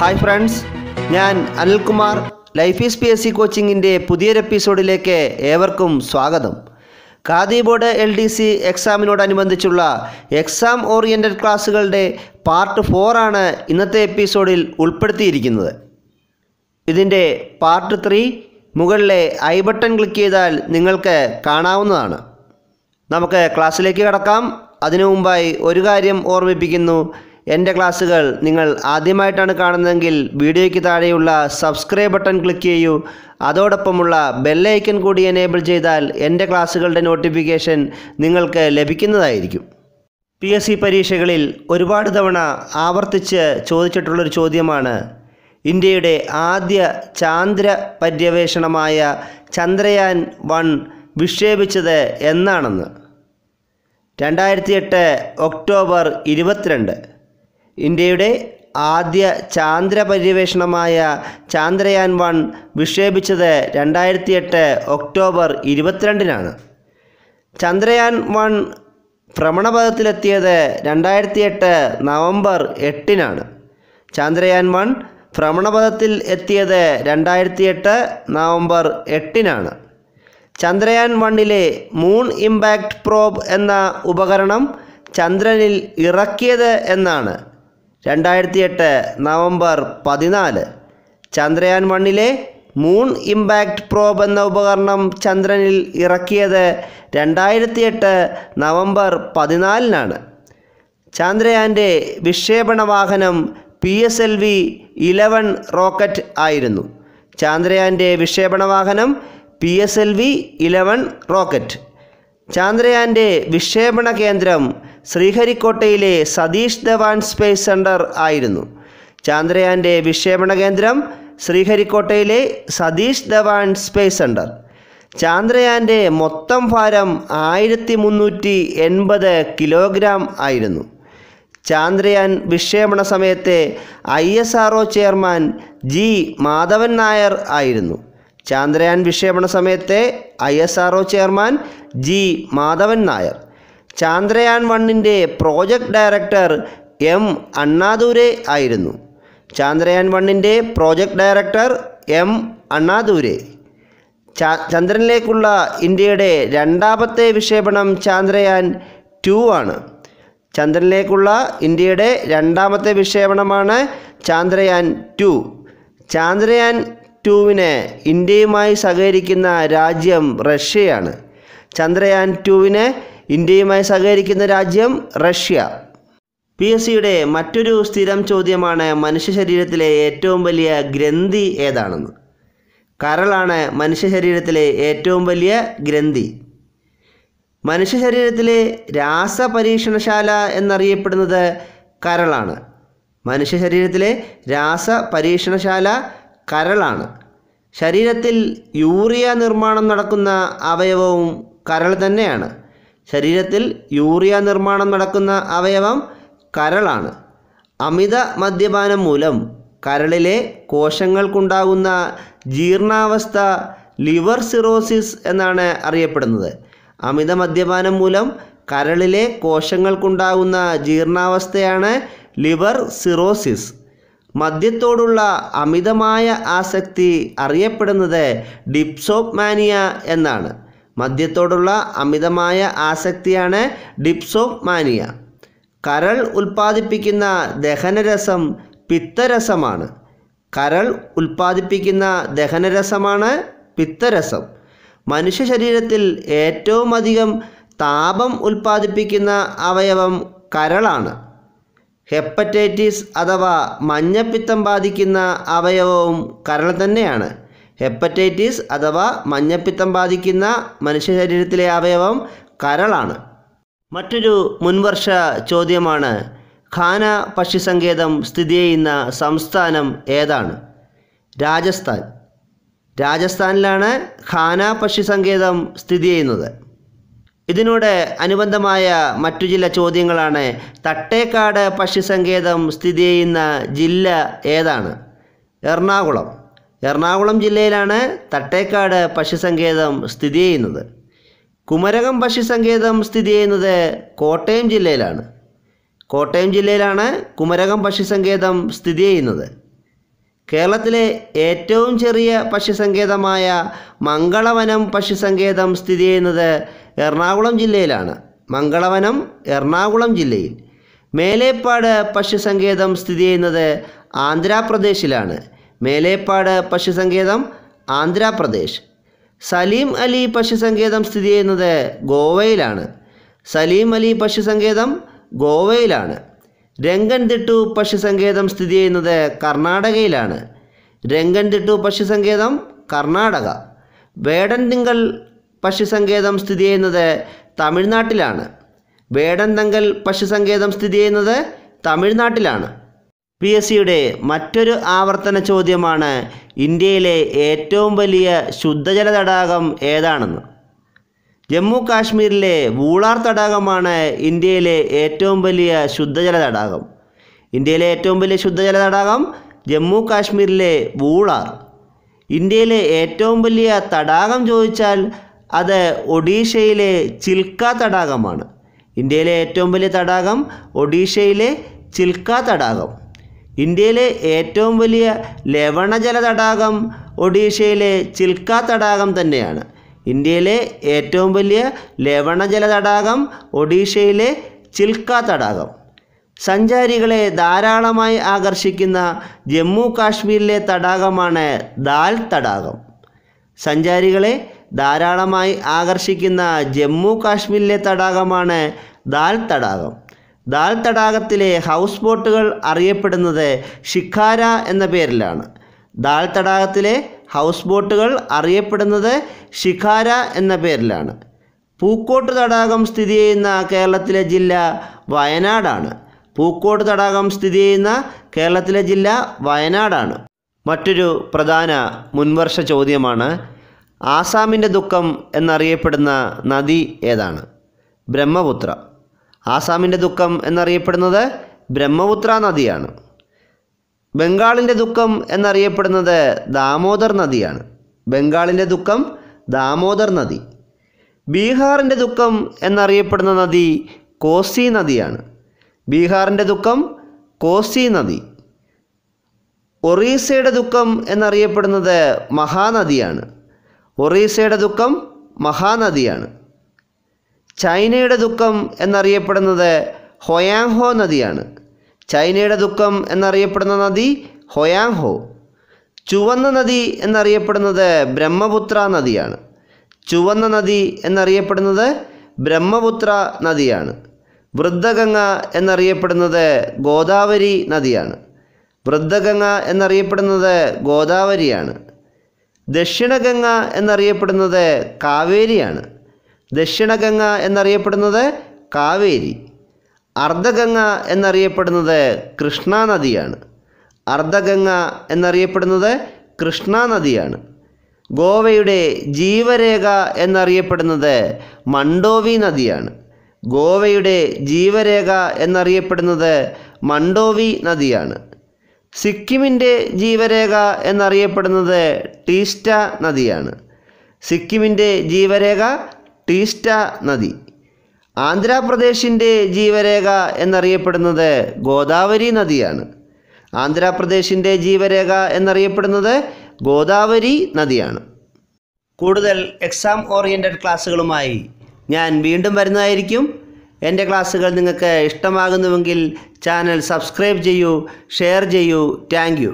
Hi friends, ഞാൻ Anilkumar. Life is PSC കോച്ചിങ്ങിൻ്റെ പുതിയൊരു എപ്പിസോഡിലേക്ക് ഏവർക്കും സ്വാഗതം. ഖാദി ബോർഡ് LDC എക്സാമിനോടനുബന്ധിച്ചുള്ള എക്സാം ഓറിയൻറ്റഡ് ക്ലാസ്സുകളുടെ പാർട്ട് 4 ആണ് ഇന്നത്തെ എപ്പിസോഡിൽ ഉൾപ്പെടുത്തിയിരിക്കുന്നത്. ഇതിൻ്റെ പാർട്ട് 3 മുകളിലെ ഐ ബട്ടൺ ക്ലിക്ക് ചെയ്താൽ നിങ്ങൾക്ക് കാണാവുന്നതാണ്. നമുക്ക് ക്ലാസ്സിലേക്ക് കടക്കാം. അതിനു മുമ്പായി ഒരു കാര്യം ഓർമ്മിപ്പിക്കുന്നു. എൻ്റെ ക്ലാസ്സുകൾ നിങ്ങൾ ആദ്യമായിട്ടാണ് കാണുന്നതെങ്കിൽ വീഡിയോയ്ക്ക് താഴെയുള്ള സബ്സ്ക്രൈബ് ബട്ടൺ ക്ലിക്ക് ചെയ്യൂ. അതോടൊപ്പമുള്ള ബെല്ലൈക്കൺ കൂടി എനേബിൾ ചെയ്താൽ എൻ്റെ ക്ലാസ്സുകളുടെ നോട്ടിഫിക്കേഷൻ നിങ്ങൾക്ക് ലഭിക്കുന്നതായിരിക്കും. PSC പരീക്ഷകളിൽ ഒരുപാട് തവണ ആവർത്തിച്ച് ചോദിച്ചിട്ടുള്ളൊരു ചോദ്യമാണ് ഇന്ത്യയുടെ ആദ്യ ചാന്ദ്ര പര്യവേഷണമായ ചന്ദ്രയാൻ 1 വിക്ഷേപിച്ചത് എന്നാണെന്ന്. 2008 ഒക്ടോബർ 22. ഇന്ത്യയുടെ ആദ്യ ചാന്ദ്ര പര്യവേഷണമായ ചന്ദ്രയാൻ 1 വിക്ഷേപിച്ചത് 2008 ഒക്ടോബർ 22-നാണ്. ചന്ദ്രയാൻ 1 ഭ്രമണപഥത്തിലെത്തിയത് 2008 നവംബർ 8-നാണ്. ചന്ദ്രയാൻ 1 ഭ്രമണപഥത്തിൽ എത്തിയത് 2008 നവംബർ 8-നാണ്. ചന്ദ്രയാൻ 1-ലെ മൂൺ ഇമ്പാക്റ്റ് പ്രോബ് എന്ന ഉപകരണം ചന്ദ്രനിൽ ഇറക്കിയത് എന്നാണ്. 2008 നവംബർ 14. ചന്ദ്രയാൻ 1-ലെ മൂൺ ഇമ്പാക്റ്റ് പ്രോബ് എന്ന ഉപകരണം ചന്ദ്രനിൽ ഇറക്കിയത് 2008 നവംബർ 14-നാണ്. ചന്ദ്രയാൻ്റെ വിക്ഷേപണ വാഹനം PSLV-11 റോക്കറ്റ് ആയിരുന്നു. ചന്ദ്രയാൻ്റെ വിക്ഷേപണ വാഹനം PSLV-11 റോക്കറ്റ്. ചന്ദ്രയാൻ്റെ വിക്ഷേപണ കേന്ദ്രം ശ്രീഹരിക്കോട്ടയിലെ സതീഷ് ധവാൻ സ്പേസ് സെൻറ്റർ ആയിരുന്നു. ചന്ദ്രയാൻ്റെ വിക്ഷേപണ കേന്ദ്രം ശ്രീഹരിക്കോട്ടയിലെ സതീഷ് ധവാൻ സ്പേസ് സെൻറ്റർ. ചന്ദ്രയാൻ്റെ മൊത്തം ഭാരം 1380 കിലോഗ്രാം ആയിരുന്നു. ചന്ദ്രയാൻ വിക്ഷേപണ സമയത്തെ ISRO chairman G Madhavan Nair ആയിരുന്നു. ചന്ദ്രയാൻ വിക്ഷേപണ സമയത്തെ ISRO chairman G Madhavan Nair. Chandrayaan 1-ൻ്റെ പ്രോജക്റ്റ് ഡയറക്ടർ M അണ്ണാദുരൈ ആയിരുന്നു. ചന്ദ്രയാൻ 1-ൻ്റെ പ്രോജക്റ്റ് ഡയറക്ടർ M അണ്ണാദുരൈ. ചന്ദ്രനിലേക്കുള്ള ഇന്ത്യയുടെ രണ്ടാമത്തെ വിക്ഷേപണം ചന്ദ്രയാൻ 2 ആണ്. ചന്ദ്രനിലേക്കുള്ള ഇന്ത്യയുടെ രണ്ടാമത്തെ വിക്ഷേപണമാണ് ചന്ദ്രയാൻ 2. ചന്ദ്രയാൻ 2-ന് ഇന്ത്യയുമായി സഹകരിക്കുന്ന രാജ്യം റഷ്യയാണ്. ചന്ദ്രയാൻ 2-ന് ഇന്ത്യയുമായി സഹകരിക്കുന്ന രാജ്യം റഷ്യ. PSCയുടെ മറ്റൊരു സ്ഥിരം ചോദ്യമാണ് മനുഷ്യ ശരീരത്തിലെ ഏറ്റവും വലിയ ഗ്രന്ഥി ഏതാണെന്ന്. കരളാണ് മനുഷ്യ ശരീരത്തിലെ ഏറ്റവും വലിയ ഗ്രന്ഥി. മനുഷ്യ ശരീരത്തിലെ രാസപരീക്ഷണശാല എന്നറിയപ്പെടുന്നത് കരളാണ്. മനുഷ്യ ശരീരത്തിലെ രാസപരീക്ഷണശാല കരളാണ്. ശരീരത്തിൽ യൂറിയ നിർമ്മാണം നടക്കുന്ന അവയവവും കരൾ തന്നെയാണ്. ശരീരത്തിൽ യൂറിയ നിർമ്മാണം നടക്കുന്ന അവയവം കരളാണ്. അമിത മദ്യപാനം മൂലം കരളിലെ കോശങ്ങൾക്കുണ്ടാകുന്ന ജീർണാവസ്ഥ ലിവർ സിറോസിസ് എന്നാണ് അറിയപ്പെടുന്നത്. അമിത മദ്യപാനം മൂലം കരളിലെ കോശങ്ങൾക്കുണ്ടാകുന്ന ജീർണാവസ്ഥയാണ് ലിവർ സിറോസിസ്. മദ്യത്തോടുള്ള അമിതമായ ആസക്തി അറിയപ്പെടുന്നത് ഡിപ്സോമാനിയ എന്നാണ്. മദ്യത്തോടുള്ള അമിതമായ ആസക്തിയാണ് ഡിപ്സോമാനിയ. കരൾ ഉൽപ്പാദിപ്പിക്കുന്ന ദഹനരസം പിത്തരസമാണ്. കരൾ ഉൽപ്പാദിപ്പിക്കുന്ന ദഹനരസമാണ് പിത്തരസം. മനുഷ്യ ശരീരത്തിൽ ഏറ്റവും അധികം താപം ഉൽപ്പാദിപ്പിക്കുന്ന അവയവം കരളാണ്. ഹെപ്പറ്റൈറ്റിസ് അഥവാ മഞ്ഞപ്പിത്തം ബാധിക്കുന്ന അവയവവും കരൾ തന്നെയാണ്. ഹെപ്പറ്റൈറ്റിസ് അഥവാ മഞ്ഞപ്പിത്തം ബാധിക്കുന്ന മനുഷ്യ ശരീരത്തിലെ അവയവം കരളാണ്. മറ്റൊരു മുൻവർഷ ചോദ്യമാണ് ഖാന പക്ഷിസങ്കേതം സ്ഥിതി ചെയ്യുന്ന സംസ്ഥാനം ഏതാണ്? രാജസ്ഥാൻ. രാജസ്ഥാനിലാണ് ഖാന പക്ഷിസങ്കേതം സ്ഥിതി ചെയ്യുന്നത്. ഇതിനോട് അനുബന്ധമായ മറ്റു ചില ചോദ്യങ്ങളാണ് തട്ടേക്കാട് പക്ഷിസങ്കേതം സ്ഥിതി ചെയ്യുന്ന ജില്ല ഏതാണ്? എറണാകുളം. എറണാകുളം ജില്ലയിലാണ് തട്ടേക്കാട് പക്ഷിസങ്കേതം സ്ഥിതി ചെയ്യുന്നത്. കുമരകം പക്ഷിസങ്കേതം സ്ഥിതി ചെയ്യുന്നത് കോട്ടയം ജില്ലയിലാണ്. കോട്ടയം ജില്ലയിലാണ് കുമരകം പക്ഷിസങ്കേതം സ്ഥിതി ചെയ്യുന്നത്. കേരളത്തിലെ ഏറ്റവും ചെറിയ പക്ഷിസങ്കേതമായ മംഗളവനം പക്ഷിസങ്കേതം സ്ഥിതി ചെയ്യുന്നത് എറണാകുളം ജില്ലയിലാണ്. മംഗളവനം എറണാകുളം ജില്ലയിൽ. മേലേപ്പാട് പക്ഷിസങ്കേതം സ്ഥിതി ചെയ്യുന്നത് ആന്ധ്രാപ്രദേശിലാണ്. മേലേപ്പാട് പക്ഷിസങ്കേതം ആന്ധ്രാപ്രദേശ്. സലീം അലി പക്ഷിസങ്കേതം സ്ഥിതി ചെയ്യുന്നത് ഗോവയിലാണ്. സലീം അലി പക്ഷിസങ്കേതം ഗോവയിലാണ്. രംഗൻതിട്ടു പക്ഷിസങ്കേതം സ്ഥിതി ചെയ്യുന്നത് കർണാടകയിലാണ്. രംഗൻതിട്ടു പക്ഷിസങ്കേതം കർണാടക. വേടൻതിങ്കൽ പക്ഷിസങ്കേതം സ്ഥിതി ചെയ്യുന്നത് തമിഴ്നാട്ടിലാണ്. വേടൻതങ്കൽ പക്ഷിസങ്കേതം സ്ഥിതി ചെയ്യുന്നത് തമിഴ്നാട്ടിലാണ്. PSCയുടെ മറ്റൊരു ആവർത്തന ചോദ്യമാണ് ഇന്ത്യയിലെ ഏറ്റവും വലിയ ശുദ്ധജല തടാകം ഏതാണെന്ന്. ജമ്മു കാശ്മീരിലെ വൂളാർ തടാകമാണ് ഇന്ത്യയിലെ ഏറ്റവും വലിയ ശുദ്ധജല തടാകം. ഇന്ത്യയിലെ ഏറ്റവും വലിയ ശുദ്ധജല തടാകം ജമ്മു കാശ്മീരിലെ വൂളാർ. ഇന്ത്യയിലെ ഏറ്റവും വലിയ തടാകം ചോദിച്ചാൽ അത് ഒഡീഷയിലെ ചിൽക്ക തടാകമാണ്. ഇന്ത്യയിലെ ഏറ്റവും വലിയ തടാകം ഒഡീഷയിലെ ചിൽക്ക തടാകം. ഇന്ത്യയിലെ ഏറ്റവും വലിയ ലവണജല തടാകം ഒഡീഷയിലെ ചിൽക്ക തടാകം തന്നെയാണ്. ഇന്ത്യയിലെ ഏറ്റവും വലിയ ലവണജല തടാകം ഒഡീഷയിലെ ചിൽക്ക തടാകം. സഞ്ചാരികളെ ധാരാളമായി ആകർഷിക്കുന്ന ജമ്മു കാശ്മീരിലെ തടാകമാണ് ദാൽ തടാകം. സഞ്ചാരികളെ ധാരാളമായി ആകർഷിക്കുന്ന ജമ്മു കാശ്മീരിലെ തടാകമാണ് ദാൽ തടാകം. ദാൽ തടാകത്തിലെ ഹൗസ് ബോട്ടുകൾ അറിയപ്പെടുന്നത് ഷിക്കാര എന്ന പേരിലാണ്. ദാൽ തടാകത്തിലെ ഹൗസ് ബോട്ടുകൾ അറിയപ്പെടുന്നത് ഷിക്കാര എന്ന പേരിലാണ്. പൂക്കോട്ട് തടാകം സ്ഥിതി ചെയ്യുന്ന കേരളത്തിലെ ജില്ല വയനാടാണ്. പൂക്കോട്ട് തടാകം സ്ഥിതി ചെയ്യുന്ന കേരളത്തിലെ ജില്ല വയനാടാണ്. മറ്റൊരു പ്രധാന മുൻവർഷ ചോദ്യമാണ് ആസാമിൻ്റെ ദുഃഖം എന്നറിയപ്പെടുന്ന നദി ഏതാണ്? ബ്രഹ്മപുത്ര. ആസാമിൻ്റെ ദുഃഖം എന്നറിയപ്പെടുന്നത് ബ്രഹ്മപുത്ര നദിയാണ്. ബംഗാളിൻ്റെ ദുഃഖം എന്നറിയപ്പെടുന്നത് ദാമോദർ നദിയാണ്. ബംഗാളിൻ്റെ ദുഃഖം ദാമോദർ നദി. ബീഹാറിൻ്റെ ദുഃഖം എന്നറിയപ്പെടുന്ന നദി കോസി നദിയാണ്. ബീഹാറിൻ്റെ ദുഃഖം കോസി നദി. ഒറീസയുടെ ദുഃഖം എന്നറിയപ്പെടുന്നത് മഹാനദിയാണ്. ഒറീസയുടെ ദുഃഖം മഹാനദിയാണ്. ചൈനയുടെ ദുഃഖം എന്നറിയപ്പെടുന്നത് ഹൊയാങ്ഹോ നദിയാണ്. ചൈനയുടെ ദുഃഖം എന്നറിയപ്പെടുന്ന നദി ഹൊയാങ്ഹോ. ചുവന്ന നദി എന്നറിയപ്പെടുന്നത് ബ്രഹ്മപുത്ര നദിയാണ്. ചുവന്ന നദി എന്നറിയപ്പെടുന്നത് ബ്രഹ്മപുത്ര നദിയാണ്. വൃദ്ധഗംഗ എന്നറിയപ്പെടുന്നത് ഗോദാവരി നദിയാണ്. വൃദ്ധഗംഗ എന്നറിയപ്പെടുന്നത് ഗോദാവരിയാണ്. ദക്ഷിണഗംഗ എന്നറിയപ്പെടുന്നത് കാവേരിയാണ്. ദക്ഷിണഗംഗ എന്നറിയപ്പെടുന്നത് കാവേരി. അർദ്ധഗംഗ എന്നറിയപ്പെടുന്നത് കൃഷ്ണ നദിയാണ്. അർദ്ധഗംഗ എന്നറിയപ്പെടുന്നത് കൃഷ്ണ നദിയാണ്. ഗോവയുടെ ജീവരേഖ എന്നറിയപ്പെടുന്നത് മണ്ഡോവി നദിയാണ്. ഗോവയുടെ ജീവരേഖ എന്നറിയപ്പെടുന്നത് മണ്ഡോവി നദിയാണ്. സിക്കിമിൻ്റെ ജീവരേഖ എന്നറിയപ്പെടുന്നത് ടീസ്റ്റ നദിയാണ്. സിക്കിമിൻ്റെ ജീവരേഖ ടീസ്റ്റ നദി. ആന്ധ്രാപ്രദേശിൻ്റെ ജീവരേഖ എന്നറിയപ്പെടുന്നത് ഗോദാവരി നദിയാണ്. ആന്ധ്രാപ്രദേശിൻ്റെ ജീവരേഖ എന്നറിയപ്പെടുന്നത് ഗോദാവരി നദിയാണ്. കൂടുതൽ എക്സാം ഓറിയൻറ്റഡ് ക്ലാസ്സുകളുമായി ഞാൻ വീണ്ടും വരുന്നതായിരിക്കും. എൻ്റെ ക്ലാസ്സുകൾ നിങ്ങൾക്ക് ഇഷ്ടമാകുന്നുവെങ്കിൽ ചാനൽ സബ്സ്ക്രൈബ് ചെയ്യൂ, ഷെയർ ചെയ്യൂ. Thank you.